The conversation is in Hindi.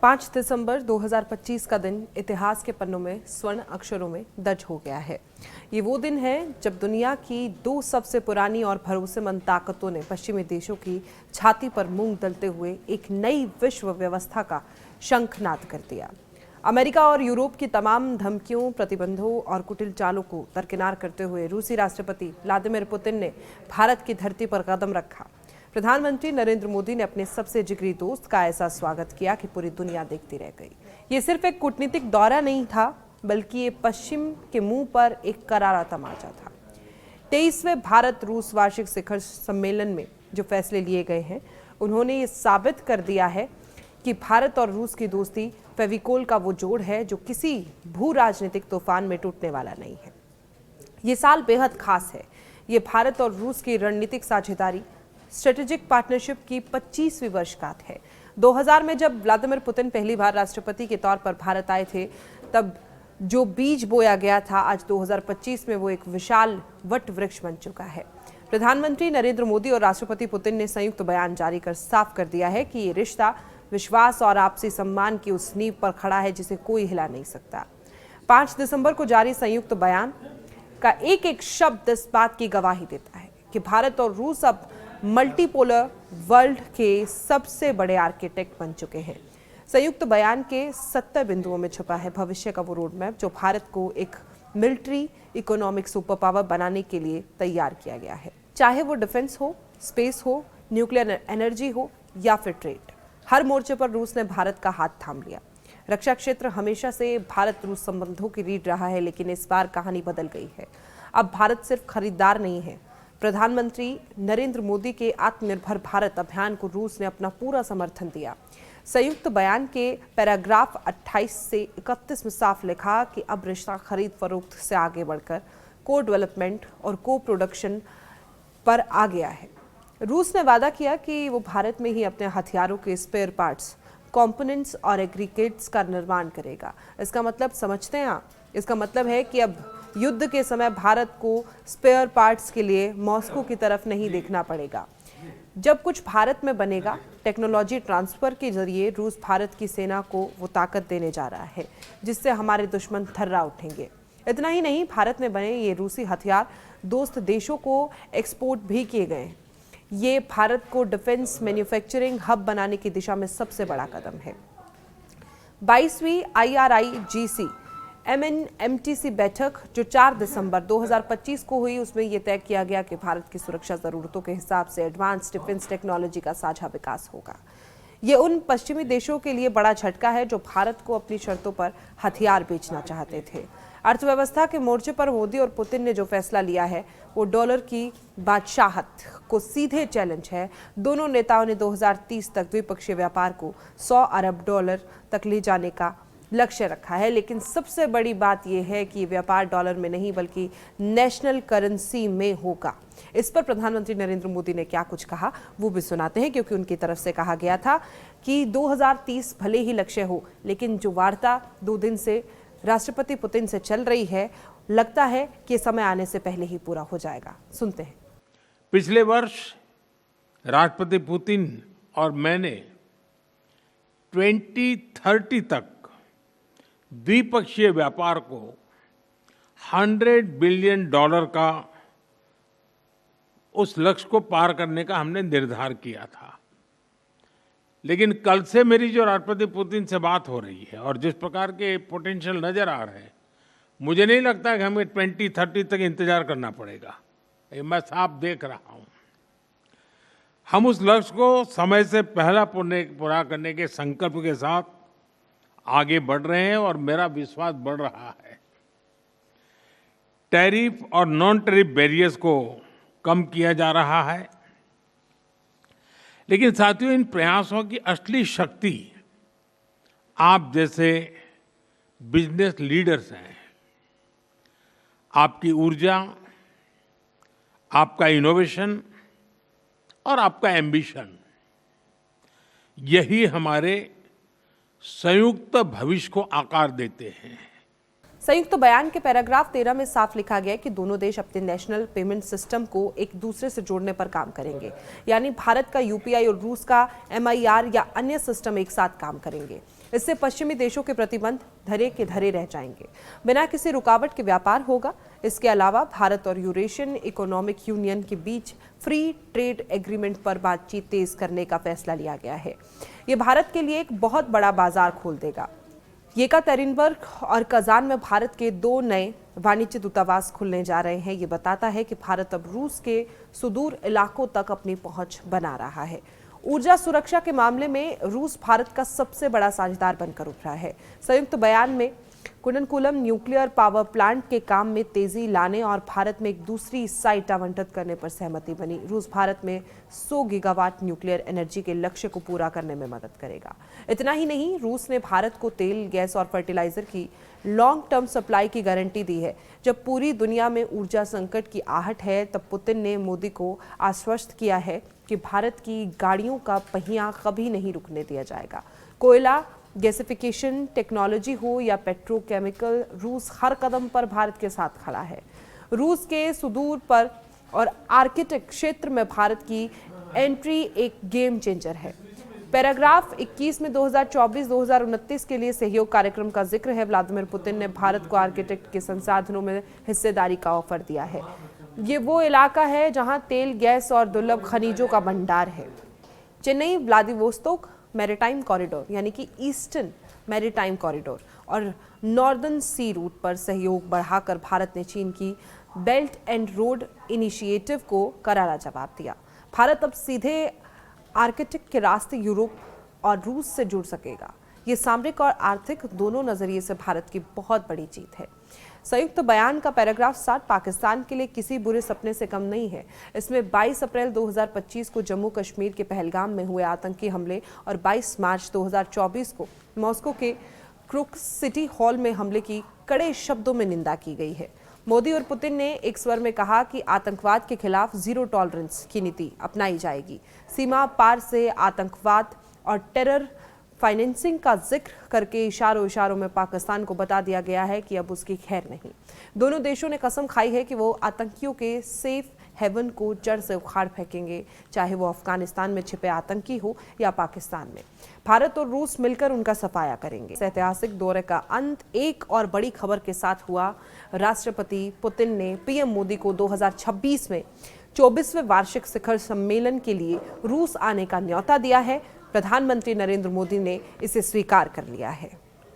5 दिसंबर 2025 का दिन इतिहास के पन्नों में स्वर्ण अक्षरों में दर्ज हो गया है। ये वो दिन है जब दुनिया की दो सबसे पुरानी और भरोसेमंद ताकतों ने पश्चिमी देशों की छाती पर मूंग दलते हुए एक नई विश्व व्यवस्था का शंखनाद कर दिया। अमेरिका और यूरोप की तमाम धमकियों, प्रतिबंधों और कुटिल चालों को दरकिनार करते हुए रूसी राष्ट्रपति व्लादिमीर पुतिन ने भारत की धरती पर कदम रखा। प्रधानमंत्री नरेंद्र मोदी ने अपने सबसे जिगरी दोस्त का ऐसा स्वागत किया कि पूरी दुनिया देखती रह गई। ये सिर्फ एक कूटनीतिक दौरा नहीं था, बल्कि ये पश्चिम के मुंह पर एक करारा तमाचा था। 23वें भारत रूस वार्षिक शिखर सम्मेलन में जो फैसले लिए गए हैं, उन्होंने ये साबित कर दिया है कि भारत और रूस की दोस्ती फेविकोल का वो जोड़ है जो किसी भू राजनीतिक तूफान में टूटने वाला नहीं है। ये साल बेहद खास है। ये भारत और रूस की रणनीतिक साझेदारी, स्ट्रेटेजिक पार्टनरशिप की 25वीं वर्षगांठ है। 2000 में जब व्लादिमीर पुतिन पहली बार राष्ट्रपति के तौर पर भारत आए थे, तब जो बीज बोया गया था, आज 2025 में वो एक विशाल वट वृक्ष बन चुका है। प्रधानमंत्री नरेंद्र मोदी और राष्ट्रपति पुतिन ने संयुक्त बयान जारी कर साफ कर दिया है कि ये रिश्ता विश्वास और आपसी सम्मान की उस नींव पर खड़ा है जिसे कोई हिला नहीं सकता। 5 दिसंबर को जारी संयुक्त बयान का एक एक शब्द इस बात की गवाही देता है कि भारत और रूस अब मल्टीपोलर वर्ल्ड के सबसे बड़े आर्किटेक्ट बन चुके हैं। संयुक्त बयान के 70 बिंदुओं में छुपा है भविष्य का वो रोड मैप जो भारत को एक मिलिट्री इकोनॉमिक सुपर पावर बनाने के लिए तैयार किया गया है। चाहे वो डिफेंस हो, स्पेस हो, न्यूक्लियर एनर्जी हो या फिर ट्रेड, हर मोर्चे पर रूस ने भारत का हाथ थाम लिया। रक्षा क्षेत्र हमेशा से भारत रूस संबंधों की रीढ़ रहा है, लेकिन इस बार कहानी बदल गई है। अब भारत सिर्फ खरीदार नहीं है। प्रधानमंत्री नरेंद्र मोदी के आत्मनिर्भर भारत अभियान को रूस ने अपना पूरा समर्थन दिया। संयुक्त बयान के पैराग्राफ 28 से 31 में साफ लिखा कि अब रिश्ता खरीद फरोख्त से आगे बढ़कर को डेवलपमेंट और को प्रोडक्शन पर आ गया है। रूस ने वादा किया कि वो भारत में ही अपने हथियारों के स्पेयर पार्ट्स, कंपोनेंट्स और एग्रीगेट्स का निर्माण करेगा। इसका मतलब समझते हैं आप? इसका मतलब है कि अब युद्ध के समय भारत को स्पेयर पार्ट्स के लिए मॉस्को की तरफ नहीं देखना पड़ेगा। जब कुछ भारत में बनेगा, टेक्नोलॉजी ट्रांसफर के जरिए रूस भारत की सेना को वो ताकत देने जा रहा है जिससे हमारे दुश्मन थर्रा उठेंगे। इतना ही नहीं, भारत में बने ये रूसी हथियार दोस्त देशों को एक्सपोर्ट भी किए गए। ये भारत को डिफेंस मैन्युफैक्चरिंग हब बनाने की दिशा में सबसे बड़ा कदम है। 22वीं IRIGC MNMTC बैठक जो 4 दिसंबर 2025 को हुई, उसमें यह तय किया गया कि भारत की सुरक्षा जरूरतों के हिसाब से एडवांस डिफेंस टेक्नोलॉजी का साझा विकास होगा। ये उन पश्चिमी देशों के लिए बड़ा झटका है जो भारत को अपनी शर्तों पर हथियार बेचना चाहते थे। अर्थव्यवस्था के मोर्चे पर मोदी और पुतिन ने जो फैसला लिया है वो डॉलर की बादशाहत को सीधे चैलेंज है। दोनों नेताओं ने 2030 तक द्विपक्षीय व्यापार को 100 अरब डॉलर तक ले जाने का लक्ष्य रखा है, लेकिन सबसे बड़ी बात यह है कि व्यापार डॉलर में नहीं बल्कि नेशनल करेंसी में होगा। इस पर प्रधानमंत्री नरेंद्र मोदी ने क्या कुछ कहा वो भी सुनाते हैं, क्योंकि उनकी तरफ से कहा गया था कि 2030 भले ही लक्ष्य हो, लेकिन जो वार्ता 2 दिन से राष्ट्रपति पुतिन से चल रही है, लगता है कि समय आने से पहले ही पूरा हो जाएगा। सुनते हैं। पिछले वर्ष राष्ट्रपति पुतिन और मैंने 2030 तक द्विपक्षीय व्यापार को $100 बिलियन का उस लक्ष्य को पार करने का हमने निर्धार किया था। लेकिन कल से मेरी जो राष्ट्रपति पुतिन से बात हो रही है और जिस प्रकार के पोटेंशियल नजर आ रहे हैं, मुझे नहीं लगता कि हमें 2030 तक इंतजार करना पड़ेगा। ये मैं साफ देख रहा हूं। हम उस लक्ष्य को समय से पहला पूरा करने के संकल्प के साथ आगे बढ़ रहे हैं और मेरा विश्वास बढ़ रहा है। टैरिफ और नॉन टैरिफ बैरियर्स को कम किया जा रहा है, लेकिन साथियों, इन प्रयासों की असली शक्ति आप जैसे बिजनेस लीडर्स हैं। आपकी ऊर्जा, आपका इनोवेशन और आपका एम्बिशन, यही हमारे संयुक्त भविष्य को आकार देते हैं। संयुक्त बयान के पैराग्राफ 13 में साफ लिखा गया है कि दोनों देश अपने नेशनल पेमेंट सिस्टम को एक दूसरे से जोड़ने पर काम करेंगे, यानी भारत का यूपीआई और रूस का MIR या अन्य सिस्टम एक साथ काम करेंगे। इससे पश्चिमी देशों के प्रतिबंध धरे के धरे रह जाएंगे, बिना किसी रुकावट के व्यापार होगा। इसके अलावा भारत और यूरेशियन इकोनॉमिक यूनियन के बीच फ्री ट्रेड एग्रीमेंट पर बातचीत तेज करने का फैसला लिया गया है। ये भारत के लिए एक बहुत बड़ा बाजार खोल देगा। येकातेरिनबर्ग और कजान में भारत के 2 नए वाणिज्य दूतावास खुलने जा रहे हैं। ये बताता है कि भारत अब रूस के सुदूर इलाकों तक अपनी पहुंच बना रहा है। ऊर्जा सुरक्षा के मामले में रूस भारत का सबसे बड़ा साझेदार बनकर उभरा है। संयुक्त बयान में कुंडनकुलम न्यूक्लियर पावर प्लांट के काम में तेजी लाने और भारत में एक दूसरी साइट आवंटित करने पर सहमति बनी। रूस भारत में 100 गीगावाट न्यूक्लियर एनर्जी के लक्ष्य को पूरा करने में मदद करेगा। इतना ही नहीं, रूस ने भारत को तेल, गैस और फर्टिलाइजर की लॉन्ग टर्म सप्लाई की गारंटी दी है। जब पूरी दुनिया में ऊर्जा संकट की आहट है, तब पुतिन ने मोदी को आश्वस्त किया है कि भारत की गाड़ियों का पहिया कभी नहीं रुकने दिया जाएगा। कोयला, गैसिफिकेशन टेक्नोलॉजी हो या पेट्रोकेमिकल, रूस हर कदम पर भारत के साथ खड़ा है। रूस के सुदूर पर और आर्कटिक क्षेत्र में भारत की एंट्री एक गेम चेंजर है। पैराग्राफ 21 में 2024-2029 के लिए सहयोग कार्यक्रम का जिक्र है। व्लादिमीर पुतिन ने भारत को आर्कटिक के संसाधनों में हिस्सेदारी का ऑफर दिया है। ये वो इलाका है जहां तेल, गैस और दुर्लभ खनिजों का भंडार है। चेन्नई व्लादिवोस्तोक मैरीटाइम कॉरिडोर यानी कि ईस्टर्न मैरीटाइम कॉरिडोर और नॉर्दर्न सी रूट पर सहयोग बढ़ाकर भारत ने चीन की बेल्ट एंड रोड इनिशिएटिव को करारा जवाब दिया। भारत अब सीधे आर्कटिक के रास्ते यूरोप और रूस से जुड़ सकेगा। ये सामरिक और आर्थिक दोनों नजरिए से भारत की बहुत बड़ी जीत है। संयुक्त बयान का पैराग्राफ 7 पाकिस्तान के लिए किसी बुरे सपने से कम नहीं है। इसमें 22 अप्रैल 2025 को जम्मू कश्मीर के पहलगाम में हुए आतंकी हमले और 22 मार्च 2024 को मॉस्को के क्रुक्स सिटी हॉल में हमले की कड़े शब्दों में निंदा की गई है। मोदी और पुतिन ने एक स्वर में कहा कि आतंकवाद के खिलाफ जीरो टॉलरेंस की नीति अपनाई जाएगी। सीमा पार से आतंकवाद और टेरर फाइनेंसिंग का जिक्र करके इशारों में पाकिस्तान को बता दिया गया है कि अब उसकी खैर नहीं। दोनों देशों ने कसम खाई है कि वो आतंकियों के सेफ हेवन को जड़ से उखाड़ फेंकेंगे, चाहे वो अफगानिस्तान में छिपे आतंकी हो या पाकिस्तान में। भारत और रूस मिलकर उनका सफाया करेंगे। इस ऐतिहासिक दौरे का अंत एक और बड़ी खबर के साथ हुआ। राष्ट्रपति पुतिन ने पीएम मोदी को 2026 में 24वें वार्षिक शिखर सम्मेलन के लिए रूस आने का न्योता दिया है। प्रधानमंत्री नरेंद्र मोदी ने इसे स्वीकार कर लिया है।